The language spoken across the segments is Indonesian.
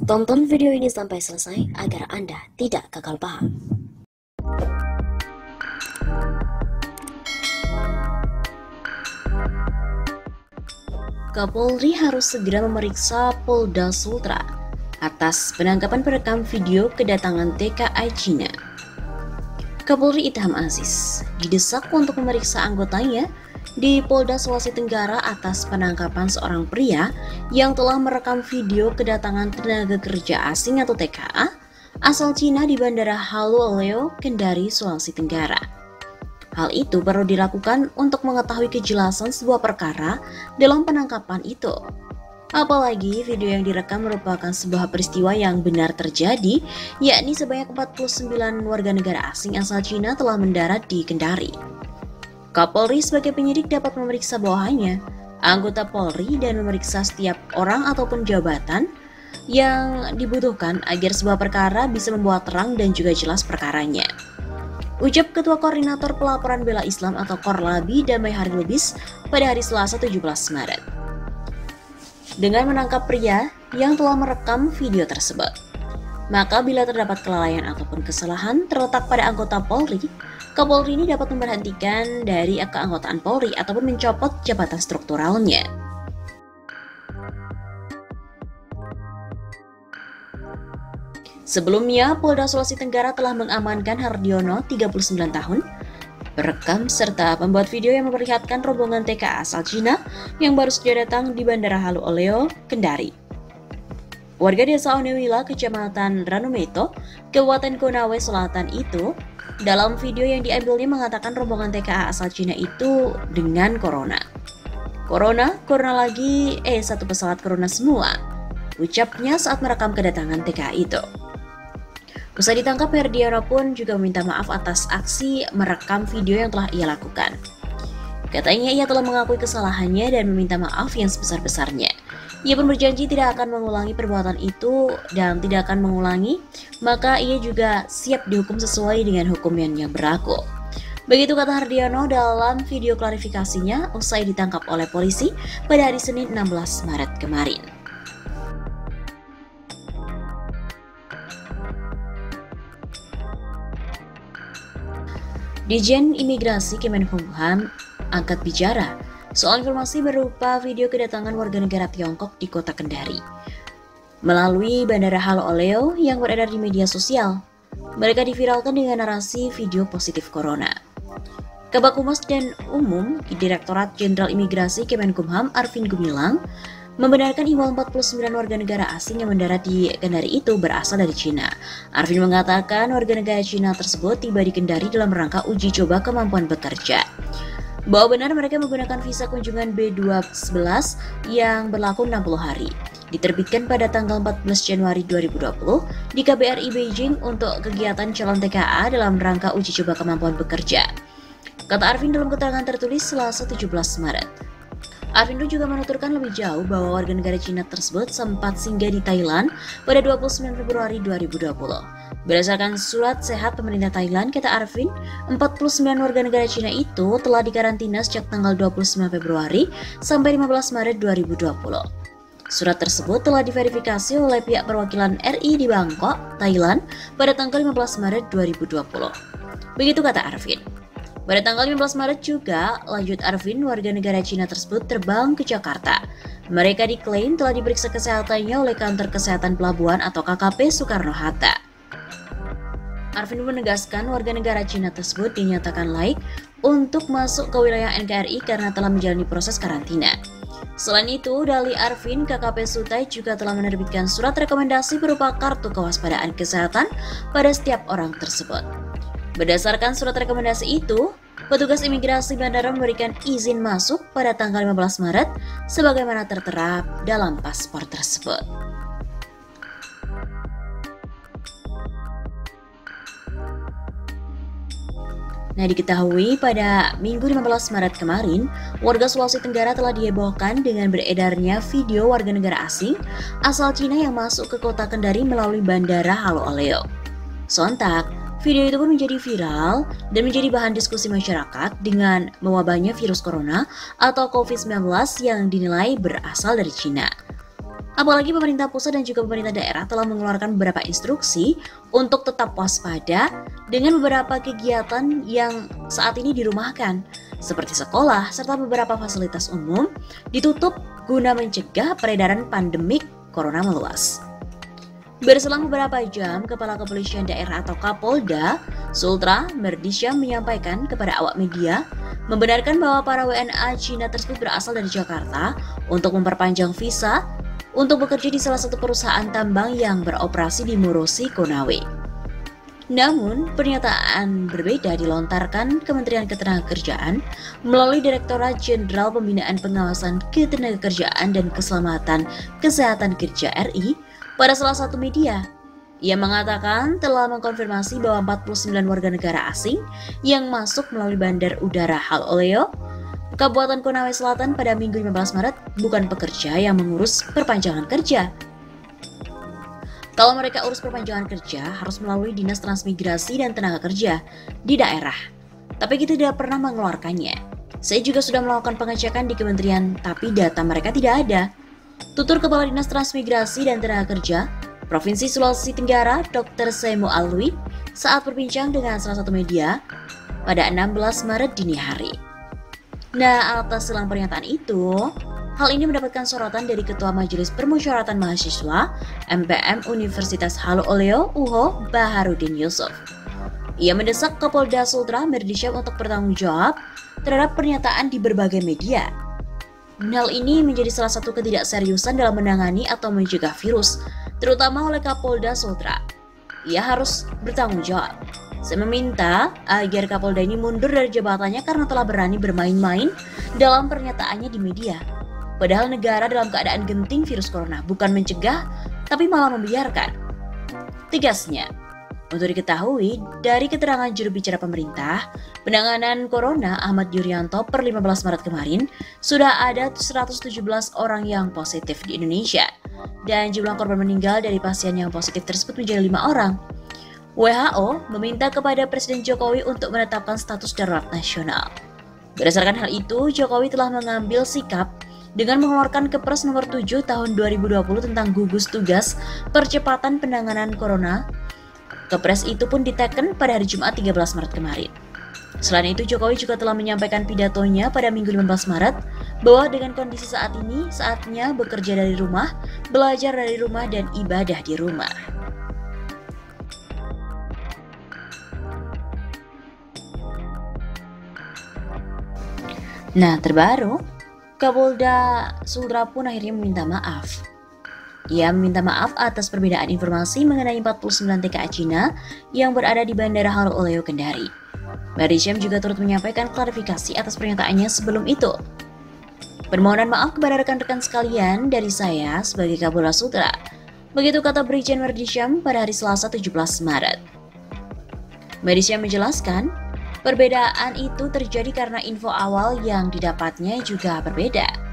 Tonton video ini sampai selesai agar Anda tidak gagal paham. Kapolri harus segera memeriksa Polda Sultra atas penangkapan perekam video kedatangan TKI Cina. Kapolri Idham Aziz didesak untuk memeriksa anggotanya di Polda Sulawesi Tenggara atas penangkapan seorang pria yang telah merekam video kedatangan tenaga kerja asing atau TKA asal Cina di Bandara Halu Oleo, Kendari, Sulawesi Tenggara. Hal itu perlu dilakukan untuk mengetahui kejelasan sebuah perkara dalam penangkapan itu. Apalagi video yang direkam merupakan sebuah peristiwa yang benar terjadi, yakni sebanyak 49 warga negara asing asal Cina telah mendarat di Kendari. Kapolri sebagai penyidik dapat memeriksa bawahannya, anggota Polri, dan memeriksa setiap orang ataupun jabatan yang dibutuhkan agar sebuah perkara bisa membuat terang dan juga jelas perkaranya. Ucap Ketua Koordinator Pelaporan Bela Islam atau Korlabi Damai Hari Lubis pada hari Selasa 17 Maret. Dengan menangkap pria yang telah merekam video tersebut, maka bila terdapat kelalaian ataupun kesalahan terletak pada anggota Polri, Kapolri ini dapat memberhentikan dari keanggotaan Polri ataupun mencopot jabatan strukturalnya. Sebelumnya, Polda Sulawesi Tenggara telah mengamankan Hardiono, 39 tahun, perekam serta pembuat video yang memperlihatkan rombongan TKA asal Cina yang baru saja datang di Bandara Halu Oleo, Kendari. Warga desa Onewila, Kecamatan Ranumeto, Kabupaten Konawe Selatan itu, dalam video yang diambilnya mengatakan rombongan TKA asal Cina itu dengan corona. Corona lagi, satu pesawat corona semua, ucapnya saat merekam kedatangan TKA itu. Usai ditangkap, Hardiono pun juga meminta maaf atas aksi merekam video yang telah ia lakukan. Katanya ia telah mengakui kesalahannya dan meminta maaf yang sebesar-besarnya. Ia pun berjanji tidak akan mengulangi perbuatan itu dan tidak akan mengulangi, maka ia juga siap dihukum sesuai dengan hukum yang berlaku. Begitu kata Hardiono dalam video klarifikasinya usai ditangkap oleh polisi pada hari Senin 16 Maret kemarin. Dijen Imigrasi Kemenkumham angkat bicara soal informasi berupa video kedatangan warga negara Tiongkok di kota Kendari melalui Bandara Halu Oleo yang beredar di media sosial. Mereka diviralkan dengan narasi video positif corona. Kabag Humas dan Umum Direktorat Jenderal Imigrasi Kemenkumham Arvin Gumilang membenarkan imbauan 49 warga negara asing yang mendarat di Kendari itu berasal dari Cina. Arvin mengatakan warga negara Cina tersebut tiba di Kendari dalam rangka uji coba kemampuan bekerja. Bahwa benar mereka menggunakan visa kunjungan B211 yang berlaku 60 hari. Diterbitkan pada tanggal 14 Januari 2020 di KBRI Beijing untuk kegiatan calon TKA dalam rangka uji coba kemampuan bekerja. Kata Arvin dalam keterangan tertulis Selasa 17 Maret. Arvindo juga menuturkan lebih jauh bahwa warga negara Cina tersebut sempat singgah di Thailand pada 29 Februari 2020. Berdasarkan surat sehat pemerintah Thailand, kata Arvin, 49 warga negara Cina itu telah dikarantina sejak tanggal 29 Februari sampai 15 Maret 2020. Surat tersebut telah diverifikasi oleh pihak perwakilan RI di Bangkok, Thailand pada tanggal 15 Maret 2020. Begitu kata Arvin. Pada tanggal 15 Maret juga, lanjut Arvin, warga negara Cina tersebut terbang ke Jakarta. Mereka diklaim telah diperiksa kesehatannya oleh Kantor Kesehatan Pelabuhan atau KKP Soekarno-Hatta. Arvin menegaskan warga negara Cina tersebut dinyatakan layak untuk masuk ke wilayah NKRI karena telah menjalani proses karantina. Selain itu, dalih Arvin, KKP Sutai juga telah menerbitkan surat rekomendasi berupa kartu kewaspadaan kesehatan pada setiap orang tersebut. Berdasarkan surat rekomendasi itu, petugas imigrasi bandara memberikan izin masuk pada tanggal 15 Maret sebagaimana tertera dalam paspor tersebut. Nah, diketahui pada Minggu 15 Maret kemarin, warga Sulawesi Tenggara telah dihebohkan dengan beredarnya video warga negara asing asal Cina yang masuk ke kota Kendari melalui Bandara Halu Oleo. Sontak, video itu pun menjadi viral dan menjadi bahan diskusi masyarakat dengan mewabahnya virus corona atau COVID-19 yang dinilai berasal dari Cina. Apalagi pemerintah pusat dan juga pemerintah daerah telah mengeluarkan beberapa instruksi untuk tetap waspada dengan beberapa kegiatan yang saat ini dirumahkan, seperti sekolah serta beberapa fasilitas umum ditutup guna mencegah peredaran pandemik corona meluas. Berselang beberapa jam, Kepala Kepolisian Daerah atau Kapolda, Sultra Merdisyam menyampaikan kepada awak media membenarkan bahwa para WNA Cina tersebut berasal dari Jakarta untuk memperpanjang visa untuk bekerja di salah satu perusahaan tambang yang beroperasi di Murosi, Konawe. Namun, pernyataan berbeda dilontarkan Kementerian Ketenagakerjaan melalui Direktorat Jenderal Pembinaan Pengawasan Ketenagakerjaan dan Keselamatan Kesehatan Kerja RI pada salah satu media. Ia mengatakan telah mengkonfirmasi bahwa 49 warga negara asing yang masuk melalui Bandar Udara Haloleo, Kabupaten Konawe Selatan pada Minggu 15 Maret bukan pekerja yang mengurus perpanjangan kerja. Kalau mereka urus perpanjangan kerja, harus melalui Dinas Transmigrasi dan Tenaga Kerja di daerah. Tapi kita tidak pernah mengeluarkannya. Saya juga sudah melakukan pengecekan di kementerian, tapi data mereka tidak ada. Tutur Kepala Dinas Transmigrasi dan Tenaga Kerja Provinsi Sulawesi Tenggara, Dr. Semo Alwi, saat berbincang dengan salah satu media pada 16 Maret dini hari. Nah, atas silang pernyataan itu, hal ini mendapatkan sorotan dari Ketua Majelis Permusyawaratan Mahasiswa MPM Universitas Haloleo UHO Baharudin Yusuf. Ia mendesak Kapolda Sultra Merdisyam untuk bertanggung jawab terhadap pernyataan di berbagai media. Hal ini menjadi salah satu ketidakseriusan dalam menangani atau mencegah virus, terutama oleh Kapolda Sultra. Ia harus bertanggung jawab. Saya meminta agar Kapolda ini mundur dari jabatannya karena telah berani bermain-main dalam pernyataannya di media. Padahal negara dalam keadaan genting virus corona, bukan mencegah, tapi malah membiarkan. Tegasnya, untuk diketahui, dari keterangan juru bicara pemerintah, penanganan corona Ahmad Yuryanto per 15 Maret kemarin, sudah ada 117 orang yang positif di Indonesia. Dan jumlah korban meninggal dari pasien yang positif tersebut menjadi 5 orang. WHO meminta kepada Presiden Jokowi untuk menetapkan status darurat nasional. Berdasarkan hal itu, Jokowi telah mengambil sikap dengan mengeluarkan Kepres nomor 7 tahun 2020 tentang gugus tugas percepatan penanganan corona. Kepres itu pun diteken pada hari Jumat 13 Maret kemarin. Selain itu, Jokowi juga telah menyampaikan pidatonya pada Minggu 15 Maret bahwa dengan kondisi saat ini, saatnya bekerja dari rumah, belajar dari rumah, dan ibadah di rumah. Nah, terbaru, Kapolda Sultra pun akhirnya meminta maaf. Ia meminta maaf atas perbedaan informasi mengenai 49 TKA Cina yang berada di Bandara Haloleo Kendari. Merdisyam juga turut menyampaikan klarifikasi atas pernyataannya sebelum itu. Permohonan maaf kepada rekan-rekan sekalian dari saya sebagai Kapolda Sultra. Begitu kata Brigjen Merdisyam pada hari Selasa 17 Maret. Merdisyam menjelaskan, perbedaan itu terjadi karena info awal yang didapatnya juga berbeda.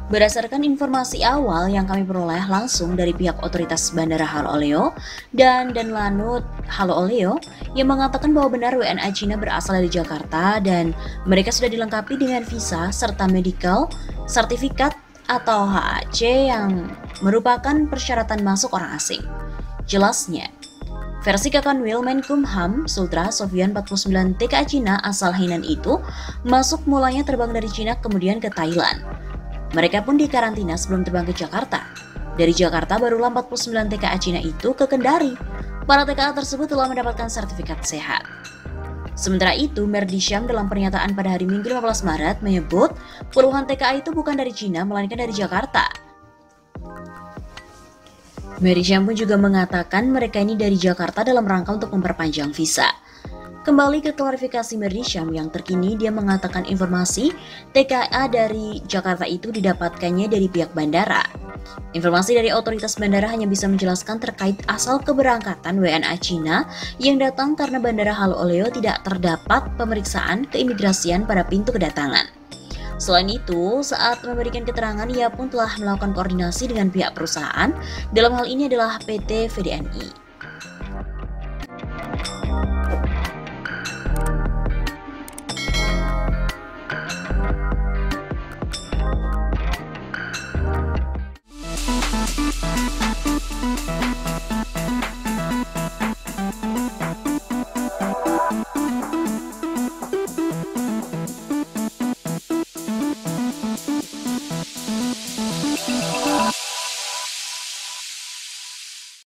Berdasarkan informasi awal yang kami peroleh langsung dari pihak otoritas Bandara Haloleo dan Lanut Haloleo yang mengatakan bahwa benar WNA Cina berasal dari Jakarta dan mereka sudah dilengkapi dengan visa serta medical sertifikat atau HAC yang merupakan persyaratan masuk orang asing. Jelasnya, versi Kakanwil Menkumham Sultra Sofian 49 TKA Cina asal Hainan itu masuk mulanya terbang dari Cina kemudian ke Thailand. Mereka pun dikarantina sebelum terbang ke Jakarta. Dari Jakarta barulah 49 TKA Cina itu ke Kendari. Para TKA tersebut telah mendapatkan sertifikat sehat. Sementara itu, Merdisyam dalam pernyataan pada hari Minggu 15 Maret menyebut puluhan TKA itu bukan dari Cina melainkan dari Jakarta. Merdisyam pun juga mengatakan mereka ini dari Jakarta dalam rangka untuk memperpanjang visa. Kembali ke klarifikasi Merdisyam yang terkini, dia mengatakan informasi TKA dari Jakarta itu didapatkannya dari pihak bandara. Informasi dari otoritas bandara hanya bisa menjelaskan terkait asal keberangkatan WNA Cina yang datang karena Bandara Haloleo tidak terdapat pemeriksaan keimigrasian pada pintu kedatangan. Selain itu, saat memberikan keterangan, ia pun telah melakukan koordinasi dengan pihak perusahaan, dalam hal ini adalah PT VDNI.